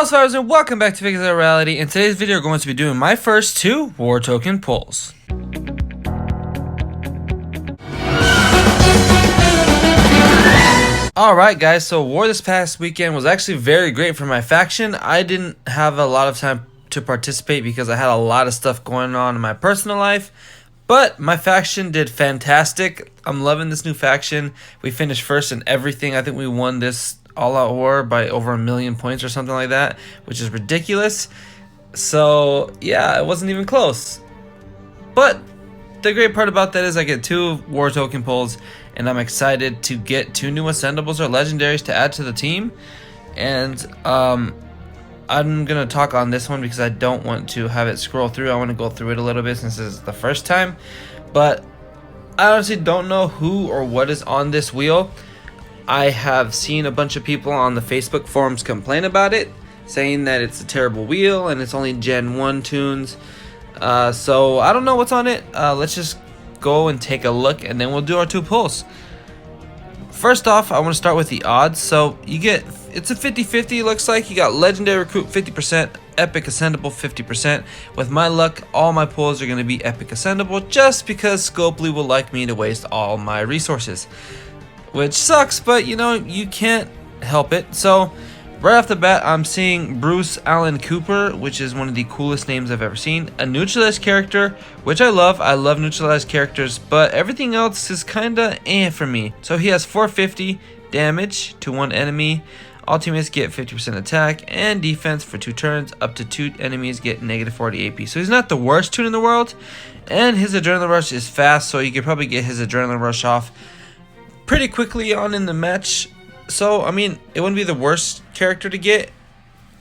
Hello survivors and welcome back to Figures Out Reality. In today's video we're going to be doing my first 2 war token pulls. Alright guys, so war this past weekend was actually very great for my faction. I didn't have a lot of time to participate because I had a lot of stuff going on in my personal life. But my faction did fantastic. I'm loving this new faction. We finished first in everything. I think we won this all-out war by over 1 million points or something like that, which is ridiculous. So yeah, it wasn't even close. But the great part about that is I get 2 war token pulls, and I'm excited to get 2 new ascendables or legendaries to add to the team. And I'm gonna talk on this one because I don't want to have it scroll through. I want to go through it a little bit since this is the first time. But I honestly don't know who or what is on this wheel. I have seen a bunch of people on the Facebook forums complain about it, saying that it's a terrible wheel and it's only Gen 1 tunes. So I don't know what's on it. Let's just go and take a look and then we'll do our 2 pulls. First off, I want to start with the odds. So you get, it's a 50-50 looks like. You got Legendary Recruit 50%, Epic Ascendable 50%. With my luck, all my pulls are going to be Epic Ascendable just because Scopely will like me to waste all my resources. Which sucks, but you know, you can't help it. So right off the bat, I'm seeing Bruce Allan Cooper, which is one of the coolest names I've ever seen. A neutralized character, which I love. I love neutralized characters, but everything else is kinda for me. So he has 450 damage to 1 enemy. All teammates get 50% attack and defense for 2 turns. Up to 2 enemies get negative 40 AP. So he's not the worst tune in the world. And his Adrenaline Rush is fast, so you could probably get his Adrenaline Rush off pretty quickly on in the match. So I mean, it wouldn't be the worst character to get,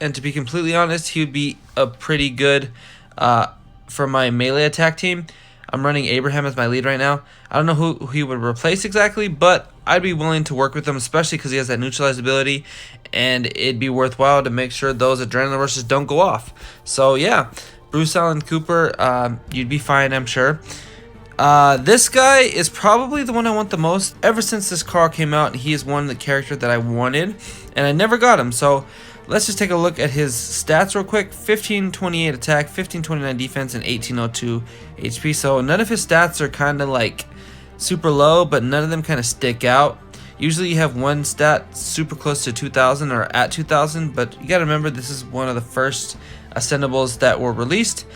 and to be completely honest, he would be a pretty good for my melee attack team. I'm running Abraham as my lead right now. I don't know who he would replace exactly, but I'd be willing to work with him, especially because he has that neutralized ability, and it'd be worthwhile to make sure those adrenaline rushes don't go off. So yeah, Bruce Allan Cooper, you'd be fine, I'm sure. This guy is probably the one I want the most. Ever since this Carl came out, he is one of the characters that I wanted, and I never got him. So let's just take a look at his stats real quick. 1528 attack, 1529 defense, and 1802 HP. So none of his stats are kind of like super low, but none of them kind of stick out. Usually you have one stat super close to 2000 or at 2000, but you gotta remember this is one of the first ascendables that were released.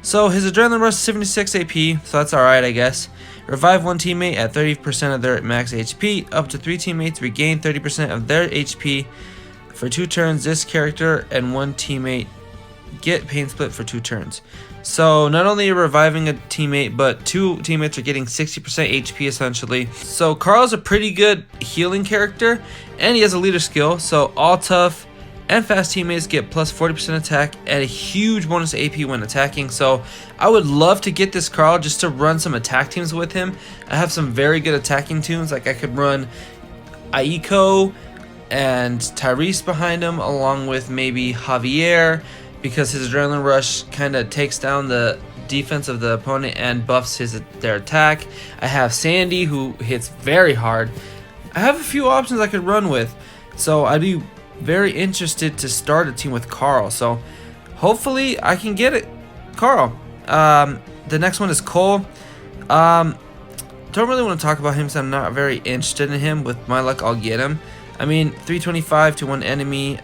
So his Adrenaline Rush is 76 AP, so that's alright I guess. Revive 1 teammate at 30% of their max HP. Up to 3 teammates regain 30% of their HP for 2 turns. This character and 1 teammate get pain split for 2 turns. So not only are you reviving a teammate, but 2 teammates are getting 60% HP essentially. So Carl's a pretty good healing character, and he has a leader skill, so all tough and fast teammates get plus 40% attack and a huge bonus AP when attacking. So I would love to get this Carl just to run some attack teams with him. I have some very good attacking tunes, like I could run Aiko and Tyrese behind him, along with maybe Javier, because his Adrenaline Rush kind of takes down the defense of the opponent and buffs their attack. I have Sandy, who hits very hard. I have a few options I could run with, so I'd be very interested to start a team with Carl. So hopefully I can get it, Carl. The next one is Cole. Don't really want to talk about him because I'm not very interested in him. With my luck, I'll get him. I mean, 325 to 1 enemy,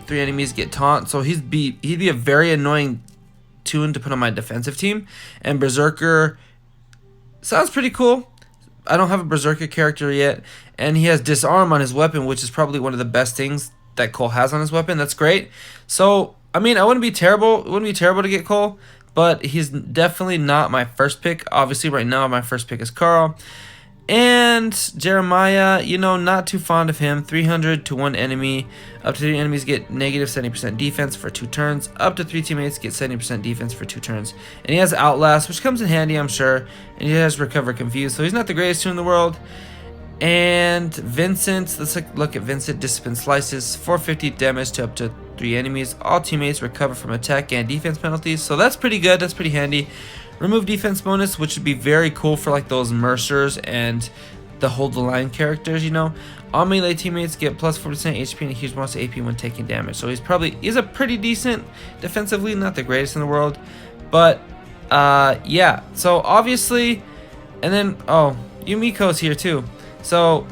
3 enemies get taunt, so he'd be a very annoying tune to put on my defensive team. And Berserker sounds pretty cool. I don't have a Berserker character yet, and he has disarm on his weapon, which is probably one of the best things that Cole has on his weapon. That's great. So I mean, it wouldn't be terrible to get Cole, but he's definitely not my first pick. Obviously right now my first pick is Carl. And Jeremiah, you know, not too fond of him. 300 to 1 enemy. Up to 3 enemies get negative 70% defense for 2 turns. Up to 3 teammates get 70% defense for 2 turns. And he has Outlast, which comes in handy, I'm sure. And he has Recover Confused, so he's not the greatest tune in the world. And Vincent, let's look at Vincent. Discipline Slices, 450 damage to up to 3 enemies. All teammates recover from attack and defense penalties, so that's pretty good, that's pretty handy. Remove defense bonus, which would be very cool for like those Mercers and the hold the line characters, you know. All melee teammates get plus 4% HP and a huge bonus to AP when taking damage. So he's a pretty decent defensively, not the greatest in the world, but yeah. So obviously, and then Yumiko's here too. So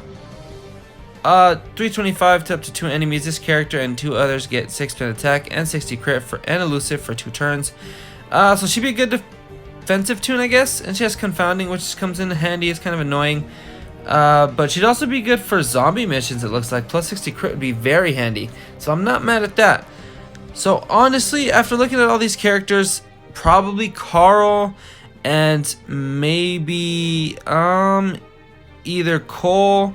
325 to up to 2 enemies. This character and 2 others get 6% attack and 60 crit and elusive for 2 turns. So she'd be a good defensive tune, I guess. And she has confounding, which comes in handy. It's kind of annoying. But she'd also be good for zombie missions, it looks like. Plus 60 crit would be very handy. So I'm not mad at that. So honestly, after looking at all these characters, probably Carl and maybe either Cole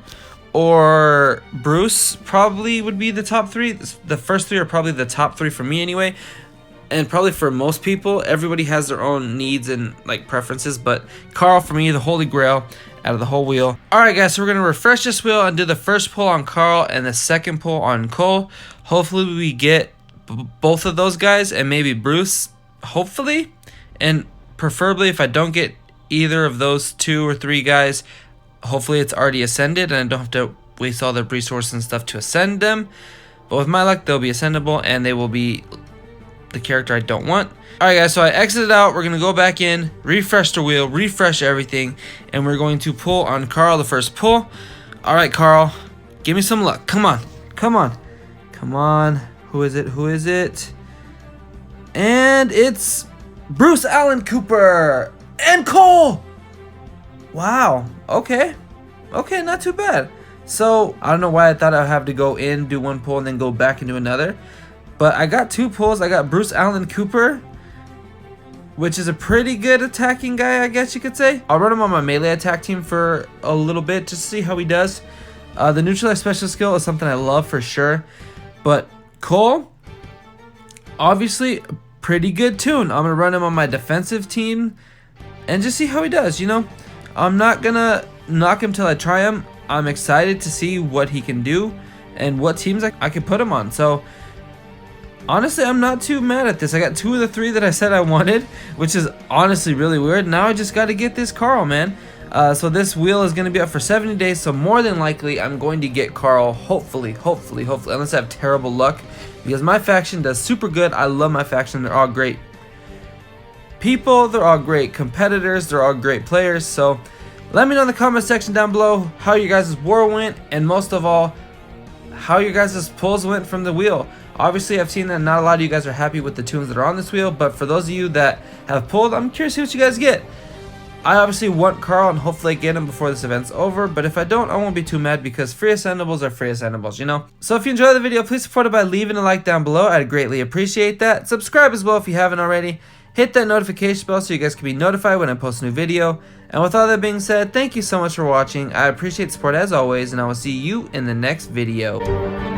or Bruce probably would be the top 3. The first 3 are probably the top 3 for me anyway, and probably for most people. Everybody has their own needs and like preferences, but Carl for me, the holy grail out of the whole wheel. Alright guys, so we're going to refresh this wheel and do the first pull on Carl and the second pull on Cole. Hopefully we get both of those guys and maybe Bruce, hopefully, and preferably if I don't get either of those 2 or 3 guys, hopefully it's already ascended and I don't have to waste all the resources and stuff to ascend them. But with my luck, they'll be ascendable and they will be the character I don't want. Alright guys, so I exited out. We're going to go back in, refresh the wheel, refresh everything, and we're going to pull on Carl the first pull. Alright Carl, give me some luck. Come on, come on, come on. Who is it? Who is it? And it's Bruce Allan Cooper and Cole. Wow, okay, not too bad. So I don't know why I thought I'd have to go in, do 1 pull, and then go back and do another. But I got 2 pulls. I got Bruce Allan Cooper, which is a pretty good attacking guy, I guess you could say. I'll run him on my melee attack team for a little bit just to see how he does. The neutralize special skill is something I love for sure. But Cole, obviously, pretty good tune. I'm going to run him on my defensive team and just see how he does, you know. I'm not going to knock him till I try him. I'm excited to see what he can do and what teams I can put him on. So honestly, I'm not too mad at this. I got 2 of the 3 that I said I wanted, which is honestly really weird. Now I just got to get this Carl, man. So this wheel is going to be up for 70 days, so more than likely I'm going to get Carl, hopefully, unless I have terrible luck, because my faction does super good. I love my faction. They're all great people. They're all great competitors. They're all great players. So let me know in the comment section down below how your guys' war went, and most of all, how your guys' pulls went from the wheel. Obviously, I've seen that not a lot of you guys are happy with the tunes that are on this wheel, but for those of you that have pulled, I'm curious to see what you guys get. I obviously want Carl and hopefully get him before this event's over, but if I don't, I won't be too mad because free ascendables are free ascendables, you know? So if you enjoyed the video, please support it by leaving a like down below. I'd greatly appreciate that. Subscribe as well if you haven't already. Hit that notification bell so you guys can be notified when I post a new video. And with all that being said, thank you so much for watching. I appreciate the support as always, and I will see you in the next video.